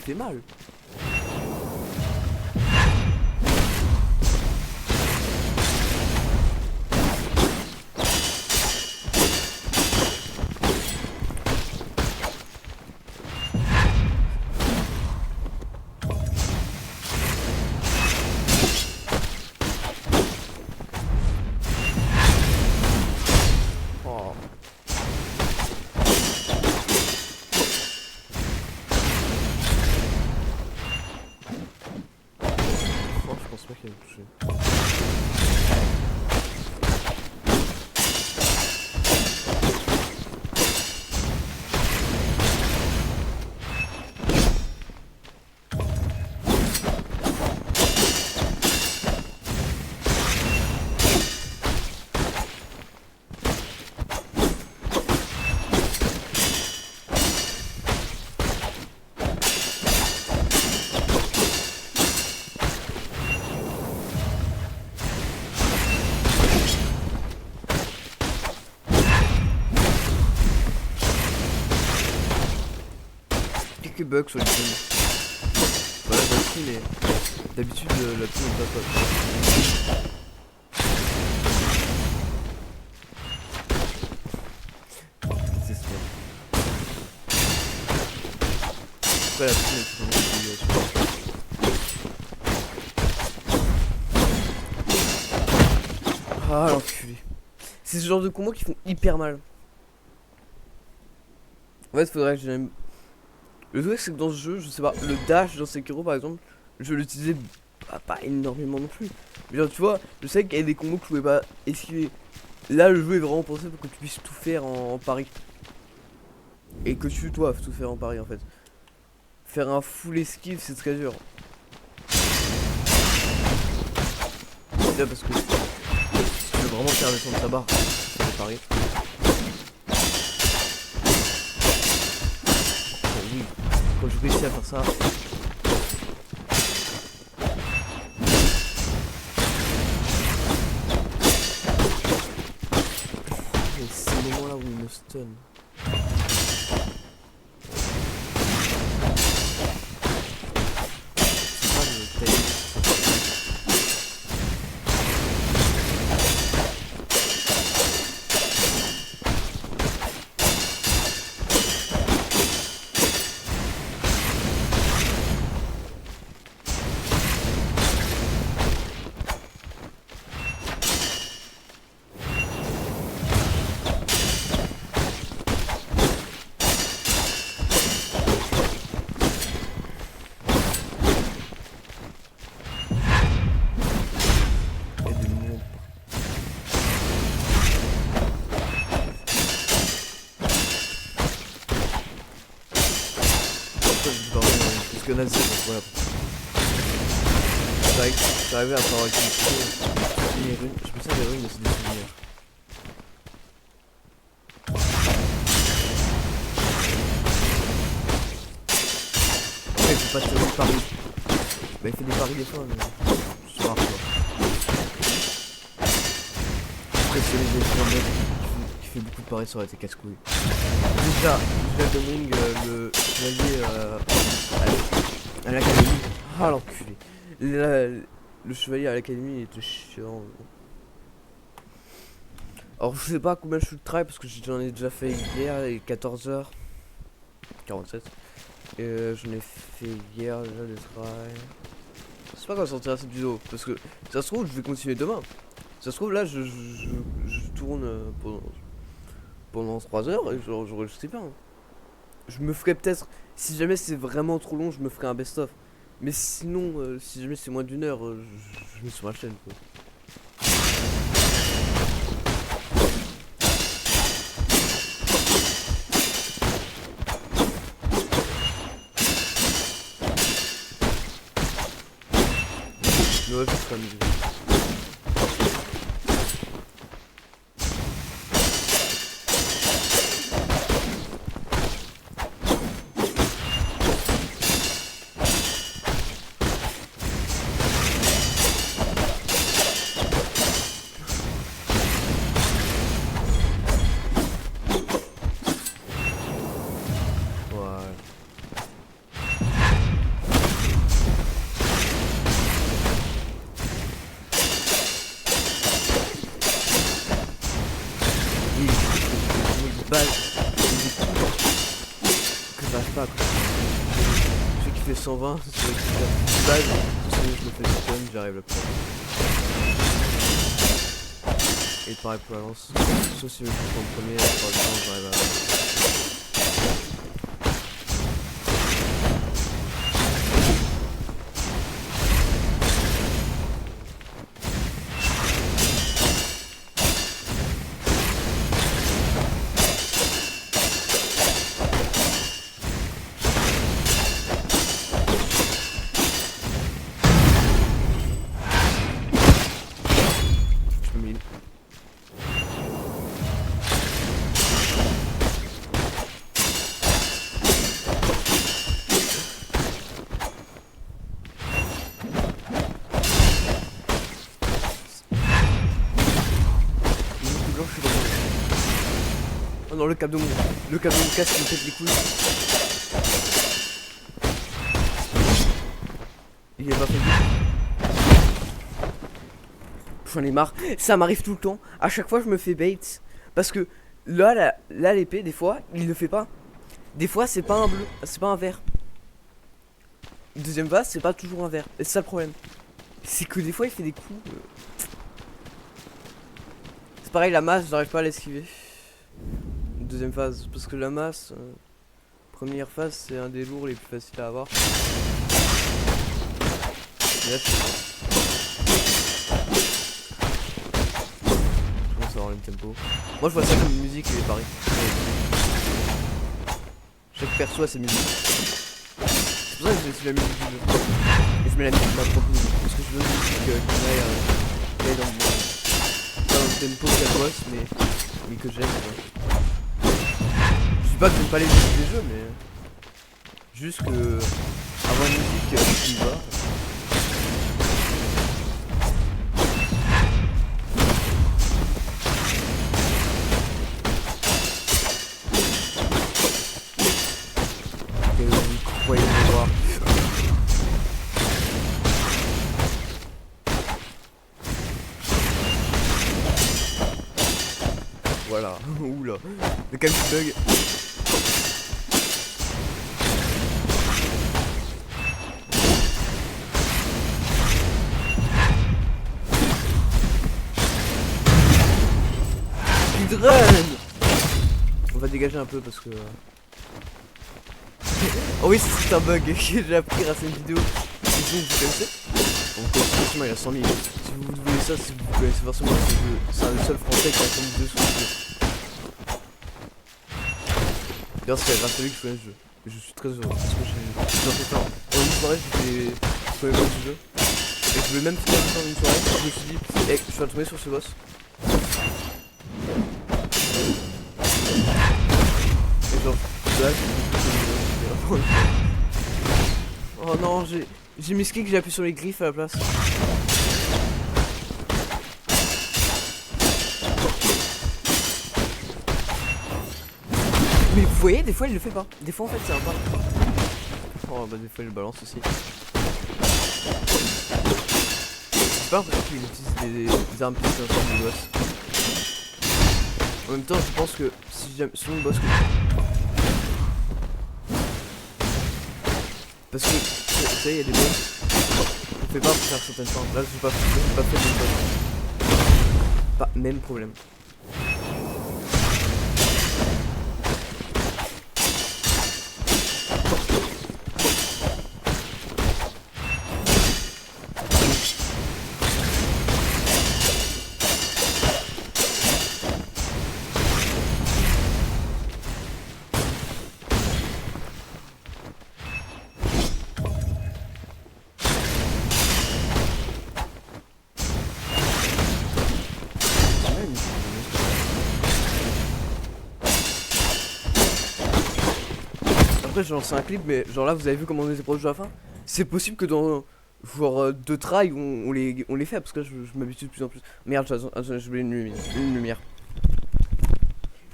fait mal. Oh. Oh, je pense pas qu'il allait toucher. Quelques bugs sur le film. Voilà, j'ai appris, mais d'habitude, la pile n'est pas folle. C'est ça. Après, la pile est vraiment dégueulasse. Ah, l'enculé. C'est ce genre de combos qui font hyper mal. En fait, faudrait que j'aime. Le truc, c'est que dans ce jeu, je sais pas, le dash dans Sekiro par exemple, je l'utilisais pas énormément non plus. Mais genre, tu vois, je sais qu'il y a des combos que je pouvais pas esquiver. Là, le jeu est vraiment pensé pour que tu puisses tout faire en pari. Et que tu doives tout faire en pari en fait. Faire un full esquive, c'est très dur. Là, parce que si tu veux vraiment faire descendre ta barre, c'est des paris. Oui, quand je réussis à faire ça. Et c'est le moment là où il me stun. C'est pas le timing. Parce que nazi, donc voilà. J'arrivais à avoir une runes. Je me sers des runes, mais c'est des souvenirs. Après, il faut pas tirer de paris. Bah, il fait des paris des fois, mais c'est rare quoi. Après, si les gens qui fait beaucoup de paris, ça aurait été casse-couille. Déjà, Elden Ring, le chevalier à l'académie. Ah l'enculé. Le chevalier à l'académie il était chiant. Alors je sais pas combien je suis le try parce que j'en ai déjà fait hier et 14h 47. Et j'en ai fait hier déjà le try. Je sais pas quand sortira cette vidéo parce que ça se trouve je vais continuer demain. Ça se trouve là je tourne pendant 3 heures et j'aurai je sais pas. Je me ferai peut-être, si jamais c'est vraiment trop long, je me ferai un best-of. Mais sinon, si jamais c'est moins d'une heure, je mets sur ma chaîne quoi. Mais ouais, je ferai un vidéo. base, que j'arrive pas quoi. Celui qui fait 120, c'est celui qui fait base, celui que je me fais stun, j'arrive là. Et pareil pour la lance, sauf si je me fais en premier, la plupart du temps j'arrive à... Oh non, le câble de mon casque me pète les couilles. Il est pas fait. J'en ai marre. Ça m'arrive tout le temps. À chaque fois, je me fais bait. Parce que là, l'épée, des fois, il le fait pas. Des fois, c'est pas un bleu, c'est pas un vert. Deuxième phase, c'est pas toujours un vert. Et c'est ça le problème. C'est que des fois, il fait des coups. C'est pareil, la masse, j'arrive pas à l'esquiver. Deuxième phase, parce que la masse, première phase, c'est un des lourds les plus faciles à avoir. Et là, je commence à avoir le tempo. Moi, je vois ça comme une musique et pareil. Chaque perso a ses musiques. C'est pour ça que je suis la musique du jeu. Et je mets la musique de ma propre musique. Parce que je veux une musique qui aille dans le tempo de la boss, mais que j'aime. Je dis pas que j'aime pas les musiques des jeux, mais juste que avoir une musique qui va. Croyez me voir. Voilà, oula, le calme bug. Speedrun. On va dégager un peu parce que... Oh oui, c'est un bug que j'ai appris grâce à une vidéo. Sinon, vous connaissez. Donc, forcément, il y a 100 000. Si vous voulez ça, si vous connaissez forcément ce jeu, c'est un seul français qui a 100 000 sur le jeu. D'ailleurs, c'est grâce à lui que je connais ce jeu. Et je suis très heureux parce que j'ai fait ça. En une soirée, j'ai fait ce jeu. Et je voulais même finir ça en une soirée. Je me suis dit, hey, je vais tomber sur ce boss. Et genre, là, oh non, j'ai mis ski que j'ai appuyé sur les griffes à la place. Mais vous voyez, des fois il le fait pas. Des fois en fait c'est un pas. Oh bah des fois il le balance aussi. J'ai pas l'impression qu'il utilise des armes plus ensemble du boss. En même temps je pense que si j'aime sur le boss que... Parce que vous savez, il y a des boss, on fait pas pour faire certaines formes. Là, j'ai pas fait de boss. Pas même problème. Après j'ai lancé un clip mais genre là vous avez vu comment on était proche de la fin. C'est possible que dans genre 2 tries on les fait parce que là, je m'habitue de plus en plus. Merde j'ai oublié une lumière.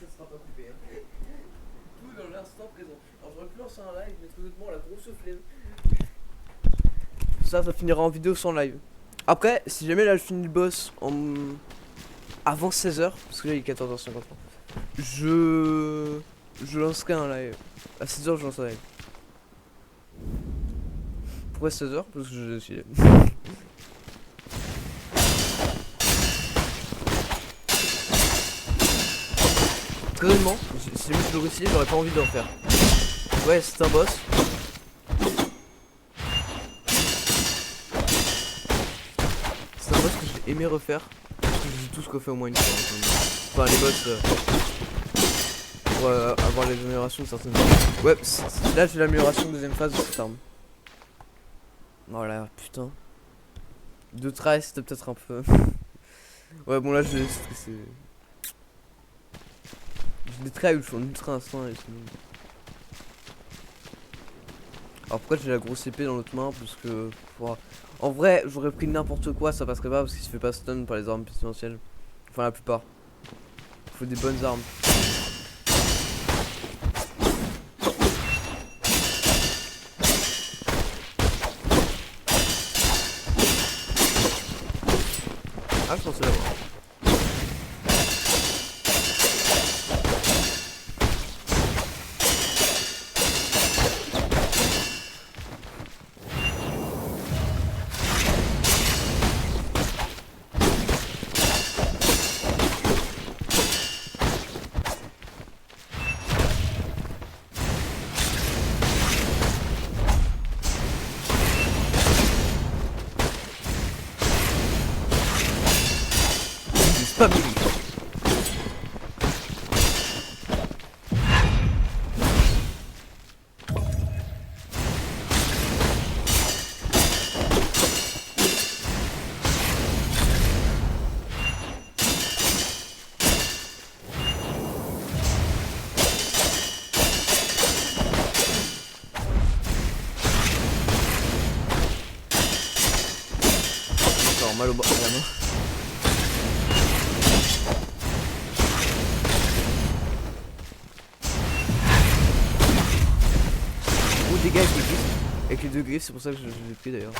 Ça sera pas coupé hein. Tout dans l'instant présent. Alors j'aurais pu lancer un live mais honnêtement la grosse flemme. Ça finira en vidéo sans live. Après si jamais là je finis le boss en... avant 16h, parce que là il est 14h53. Je lancerai un live. À 16h, je lance un live. Pourquoi 16h? Parce que j'ai décidé. Très honnêtement, si jamais je l'aurais essayé, j'aurais pas envie de le refaire. Ouais, c'est un boss. C'est un boss que j'ai aimé refaire. Parce que j'ai tous refait au moins une fois. Enfin, les boss. Pour avoir les améliorations de certaines armes. Ouais, là j'ai l'amélioration de deuxième phase de cette arme. Voilà, putain. De try, c'était peut-être un peu. Ouais, bon, là j'ai stressé. J'ai des try où je suis en ultra instinct et tout. Alors pourquoi j'ai la grosse épée dans l'autre main? Parce que. En vrai, j'aurais pris n'importe quoi, ça passerait pas parce qu'il se fait pas stun par les armes pestilentielles. Enfin, la plupart. Il faut des bonnes armes. Ah, je pensais l'avoir. Pas bien. Encore mal au bras de la main. Dégâts avec les griffes. Avec les deux griffes, c'est pour ça que je les ai pris d'ailleurs.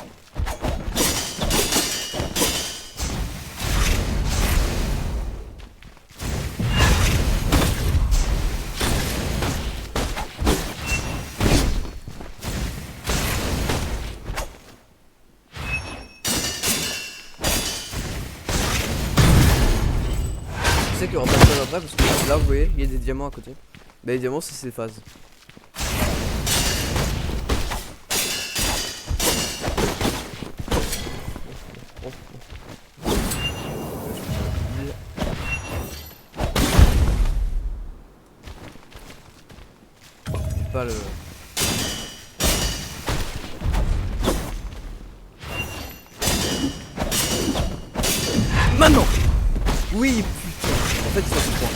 Je sais qu'il y aura pas de phase après parce que là vous voyez, il y a des diamants à côté. Bah les diamants c'est ces phases. Pas le... Maintenant. Oui putain. En fait ça se prend.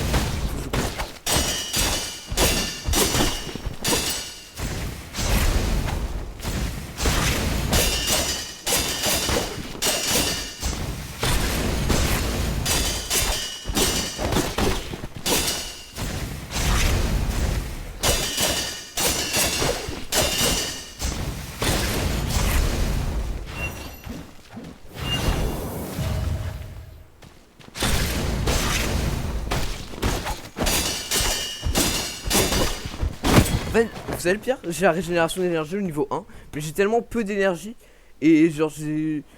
En fait, vous savez le pire, j'ai la régénération d'énergie au niveau 1, mais j'ai tellement peu d'énergie et genre je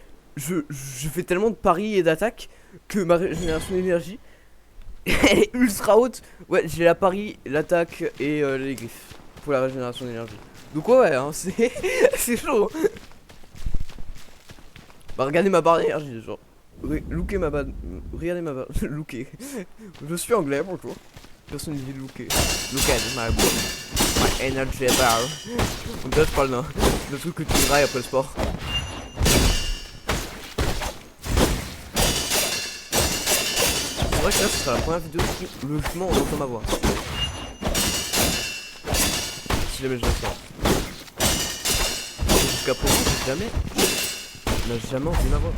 fais tellement de paris et d'attaques que ma régénération d'énergie elle est ultra haute. Ouais, j'ai la pari, l'attaque et les griffes pour la régénération d'énergie. Donc ouais, hein, c'est c'est chaud. Bah regardez ma barre d'énergie, genre. Lookez ma barre. Regardez ma barre. Lookez. Je suis anglais, bonjour. Personne ne dit looker. Look at my bar. My energy bar. Donc là je parle d'un truc que tu grailles après le sport. C'est vrai que là ce sera la première vidéo où logiquement on entend ma voix. Si jamais je le sors. Jusqu'à présent jamais. On n'a jamais entendu ma voix.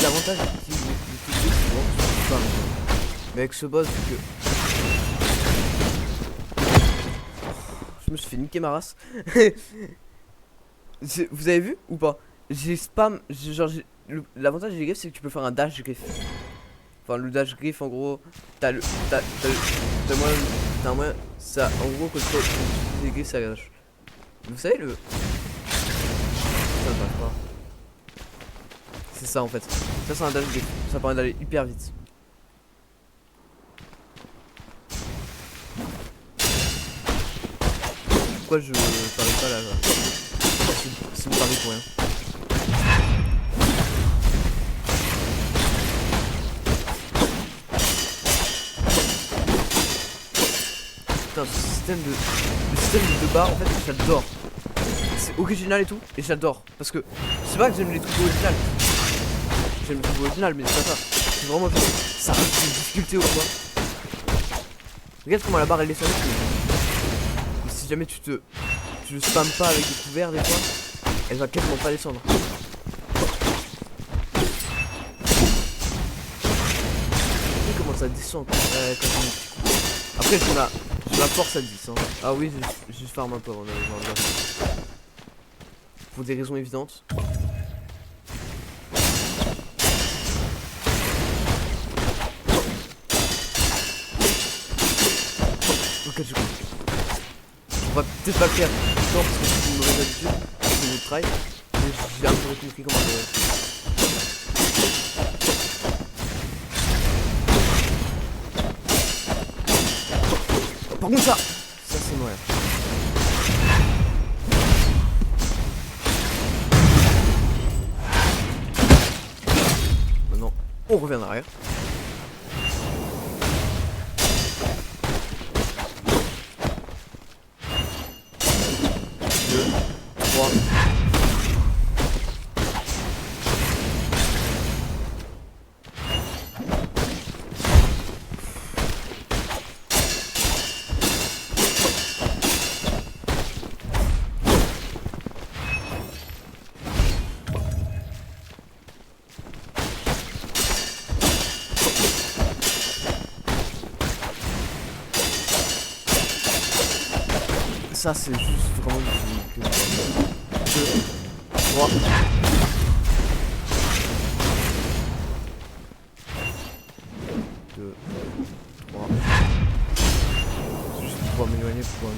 L'avantage c'est que mais avec ce boss que je me suis fait niquer ma race. Vous avez vu ou pas? J'ai spam, genre l'avantage des griffes c'est que tu peux faire un dash griffe. Enfin le dash griffe en gros, t'as un moyen, ça en gros quand tu utilises les griffes ça dash. Vous savez le... Ça ne marche pas. C'est ça en fait. Ça c'est un dash griffe, ça permet d'aller hyper vite. Pourquoi je parie pas là, c'est une parie pour rien. Putain, le système de barre en fait j'adore. C'est original et tout et j'adore. Parce que c'est pas que j'aime les trucs originaux. J'aime les trucs originaux mais c'est pas ça. C'est vraiment genre, ça rajoute une difficulté au choix. Regarde comment la barre elle est sur mais si jamais tu le spammes pas avec des couverts des fois, elle va quasiment pas descendre. Et comment ça descend quand on... Après j'ai la force à 10 hein. Ah oui je farm un peu avant d'aller voir le boss. Pour des raisons évidentes. Ok je comprends. On va peut-être pas le faire tout le temps parce que c'est une mauvaise habitude, c'est notre try. Mais j'ai un peu compris comment par contre ça c'est moyen. Maintenant on revient en arrière. 2, 3. Ça c'est juste vraiment du 2, 3. Juste pour pouvoir m'éloigner pour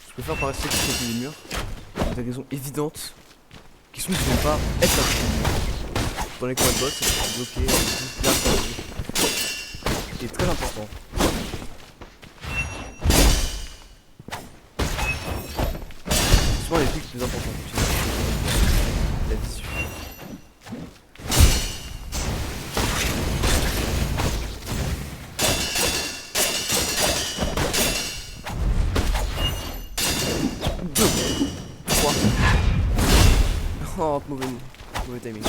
je préfère par rester côté des murs pour des raisons évidentes qui sont que je n'aime pas être à côté des murs. Dans les coins de boss, ça peut bloquer là, c'est très important. Souvent les trucs les plus importants, la visu. Oh, mauvais timing.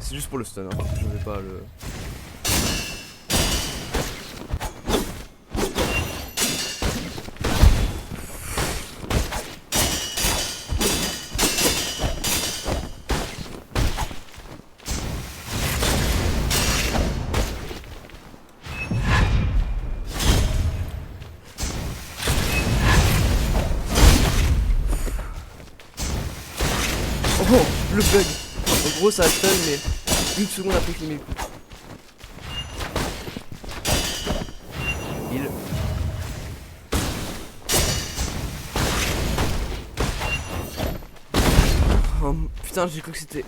C'est juste pour le stun, hein. Je vais pas le... Oh, le bug. En gros ça stun mais une seconde après qu'il met le coup. Il... Oh putain j'ai cru que c'était...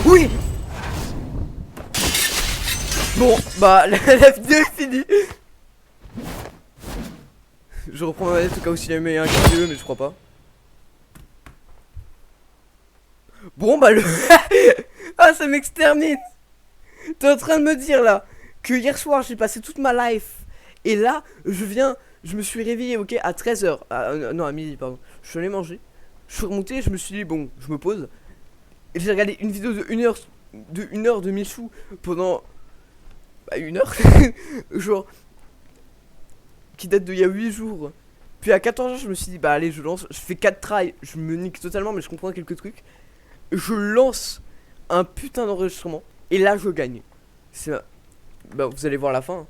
Oui. Bon, bah la vidéo est finie. Je reprends ma manette au cas où s'il y a eu un KDE mais je crois pas. Bon bah le... Ah ça m'extermine. T'es en train de me dire là que hier soir j'ai passé toute ma life et là je me suis réveillé ok à 13h. Non à midi pardon. Je suis allé manger. Je suis remonté, je me suis dit bon, je me pose. Et j'ai regardé une vidéo de 1 heure de Michou pendant bah, 1 heure. Genre qui date d'il y a 8 jours. Puis à 14 h je me suis dit bah allez je lance, je fais 4 tries, je me nique totalement mais je comprends quelques trucs. Je lance un putain d'enregistrement et là je gagne. C'est bah vous allez voir la fin.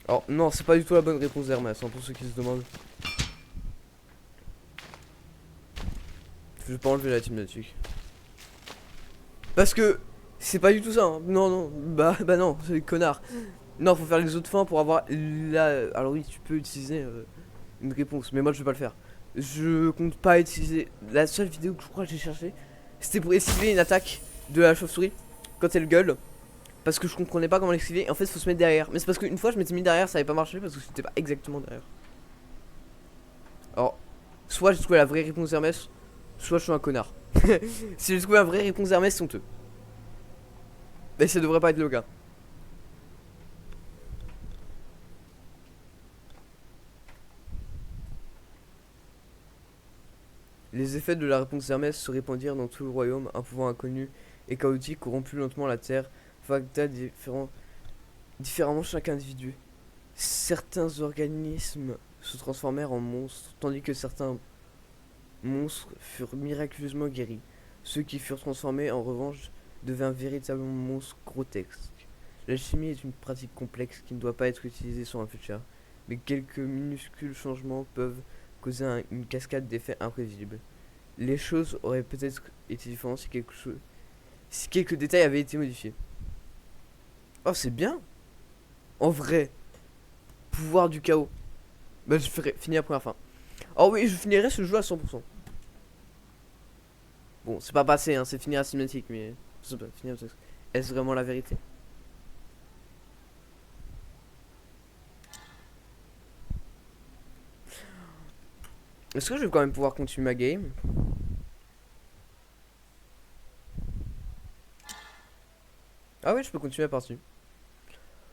Alors non, c'est pas du tout la bonne réponse d'Hermès, hein, pour ceux qui se demandent. Je vais pas enlever la team là-dessus. Parce que c'est pas du tout ça, hein. Non, non, bah non, c'est des connards. Non, faut faire les autres fins pour avoir la... Alors oui, tu peux utiliser une réponse, mais moi je vais pas le faire. Je compte pas utiliser... La seule vidéo que je crois que j'ai cherché, c'était pour esquiver une attaque de la chauve-souris quand elle gueule. Parce que je comprenais pas comment l'esquiver. En fait, faut se mettre derrière. Mais c'est parce qu'une fois, je m'étais mis derrière, ça avait pas marché parce que c'était pas exactement derrière. Alors, soit j'ai trouvé la vraie réponse Hermès, soit je suis un connard. Si j'ai trouvé la vraie réponse Hermès, c'est honteux. Mais ça devrait pas être le cas. Les effets de la réponse Hermès se répandirent dans tout le royaume. Un pouvoir inconnu et chaotique corrompt lentement la terre, facta différemment chaque individu. Certains organismes se transformèrent en monstres, tandis que certains monstres furent miraculeusement guéris. Ceux qui furent transformés, en revanche, devinrent véritablement monstres grotesques. La chimie est une pratique complexe qui ne doit pas être utilisée sur un futur, mais quelques minuscules changements peuvent causer une cascade d'effets imprévisibles. Les choses auraient peut-être été différentes si quelques détails avaient été modifiés. Oh, c'est bien. En vrai, pouvoir du chaos. Bah, je ferai finir la première fin. Oh oui, je finirai ce jeu à 100%. Bon, c'est pas passé, hein, c'est finir la cinématique, mais... Est-ce vraiment la vérité? Est-ce que je vais quand même pouvoir continuer ma game? Ah oui, je peux continuer la partie.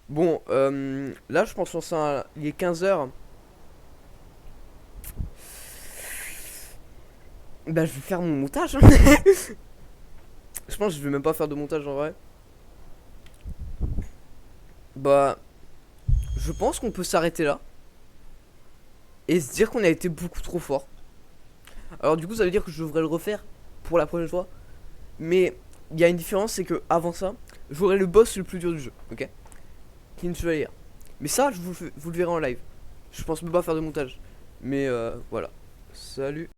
Bon, là je pense que il est 15 h. Bah je vais faire mon montage. Je pense que je vais même pas faire de montage en vrai. Bah, je pense qu'on peut s'arrêter là. Et se dire qu'on a été beaucoup trop fort. Alors du coup ça veut dire que je devrais le refaire pour la prochaine fois. Mais il y a une différence, c'est que avant ça, j'aurai le boss le plus dur du jeu, ok? King Chevalier. Mais ça, vous le verrez en live. Je pense même pas faire de montage. Mais voilà. Salut.